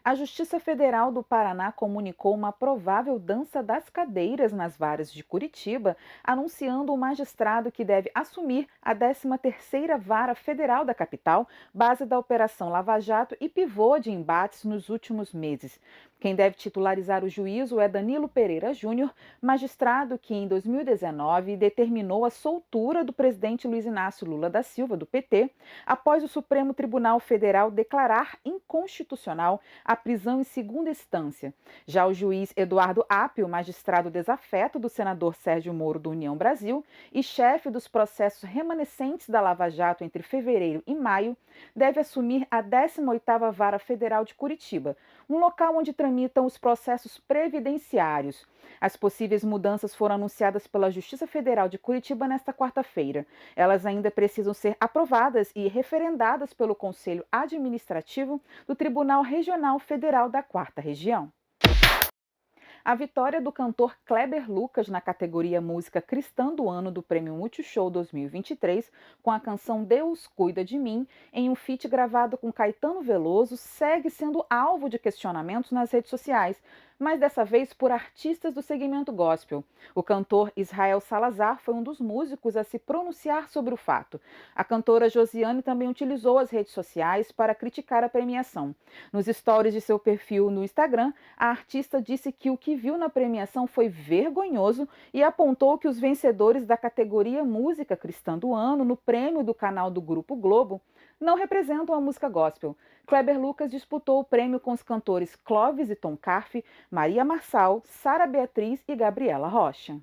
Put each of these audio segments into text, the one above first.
A Justiça Federal do Paraná comunicou uma provável dança das cadeiras nas varas de Curitiba, anunciando o magistrado que deve assumir a 13ª Vara Federal da capital, base da Operação Lava Jato e pivô de embates nos últimos meses. Quem deve titularizar o juízo é Danilo Pereira Júnior, magistrado que em 2019 determinou a soltura do presidente Luiz Inácio Lula da Silva, do PT, após o Supremo Tribunal Federal declarar inconstitucional a prisão em segunda instância. Já o juiz Eduardo Apio, magistrado desafeto do senador Sérgio Moro do União Brasil e chefe dos processos remanescentes da Lava Jato entre fevereiro e maio, deve assumir a 18ª Vara Federal de Curitiba, um local onde tramitam os processos previdenciários. As possíveis mudanças foram anunciadas pela Justiça Federal de Curitiba nesta quarta-feira. Elas ainda precisam ser aprovadas e referendadas pelo Conselho Administrativo do Tribunal Regional Federal da Quarta Região. A vitória do cantor Kleber Lucas na categoria Música Cristã do Ano do Prêmio Multishow 2023, com a canção Deus Cuida de Mim, em um feat gravado com Caetano Veloso, segue sendo alvo de questionamentos nas redes sociais, mas dessa vez por artistas do segmento gospel. O cantor Israel Salazar foi um dos músicos a se pronunciar sobre o fato. A cantora Josiane também utilizou as redes sociais para criticar a premiação. Nos stories de seu perfil no Instagram, a artista disse que o que viu na premiação foi vergonhoso e apontou que os vencedores da categoria Música Cristã do Ano no prêmio do canal do Grupo Globo não representam a música gospel. Kleber Lucas disputou o prêmio com os cantores Clóvis e Tom Carfe, Maria Marçal, Sara Beatriz e Gabriela Rocha.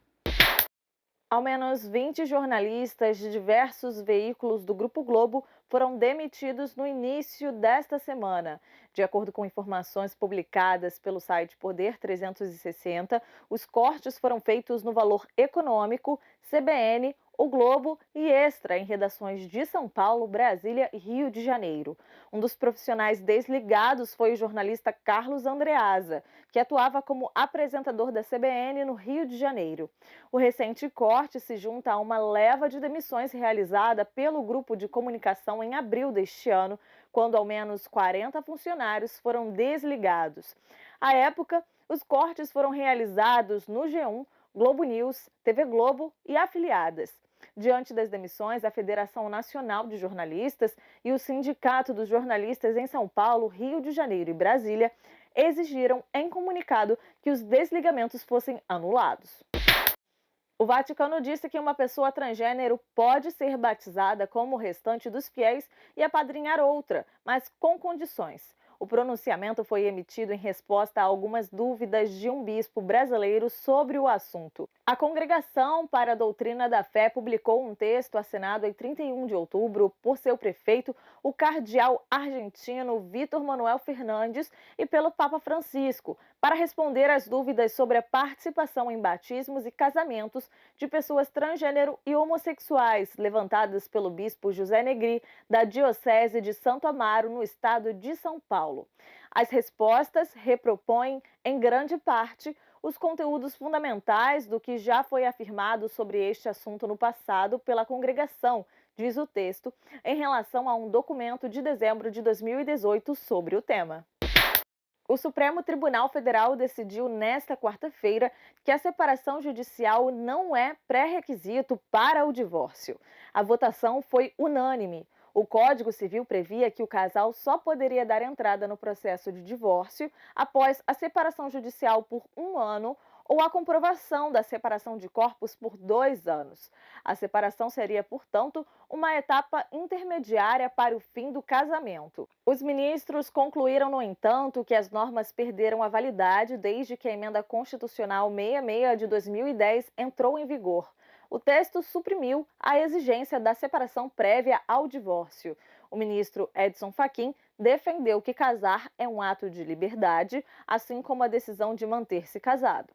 Ao menos 20 jornalistas de diversos veículos do Grupo Globo foram demitidos no início desta semana. De acordo com informações publicadas pelo site Poder 360, os cortes foram feitos no Valor Econômico, CBN, O Globo e Extra, em redações de São Paulo, Brasília e Rio de Janeiro. Um dos profissionais desligados foi o jornalista Carlos Andreasa, que atuava como apresentador da CBN no Rio de Janeiro. O recente corte se junta a uma leva de demissões realizada pelo grupo de comunicação em abril deste ano, quando ao menos 40 funcionários foram desligados. À época, os cortes foram realizados no G1, Globo News, TV Globo e afiliadas. Diante das demissões, a Federação Nacional de Jornalistas e o Sindicato dos Jornalistas em São Paulo, Rio de Janeiro e Brasília exigiram em comunicado que os desligamentos fossem anulados. O Vaticano disse que uma pessoa transgênero pode ser batizada como o restante dos fiéis e apadrinhar outra, mas com condições. O pronunciamento foi emitido em resposta a algumas dúvidas de um bispo brasileiro sobre o assunto. A Congregação para a Doutrina da Fé publicou um texto assinado em 31 de outubro por seu prefeito, o cardeal argentino Vítor Manuel Fernandes, e pelo Papa Francisco, para responder às dúvidas sobre a participação em batismos e casamentos de pessoas transgênero e homossexuais, levantadas pelo bispo José Negri, da Diocese de Santo Amaro, no estado de São Paulo. As respostas repropõem, em grande parte, os conteúdos fundamentais do que já foi afirmado sobre este assunto no passado pela congregação, diz o texto, em relação a um documento de dezembro de 2018 sobre o tema. O Supremo Tribunal Federal decidiu nesta quarta-feira que a separação judicial não é pré-requisito para o divórcio. A votação foi unânime. O Código Civil previa que o casal só poderia dar entrada no processo de divórcio após a separação judicial por 1 ano ou a comprovação da separação de corpos por 2 anos. A separação seria, portanto, uma etapa intermediária para o fim do casamento. Os ministros concluíram, no entanto, que as normas perderam a validade desde que a Emenda Constitucional 66 de 2010 entrou em vigor. O texto suprimiu a exigência da separação prévia ao divórcio. O ministro Edson Fachin defendeu que casar é um ato de liberdade, assim como a decisão de manter-se casado.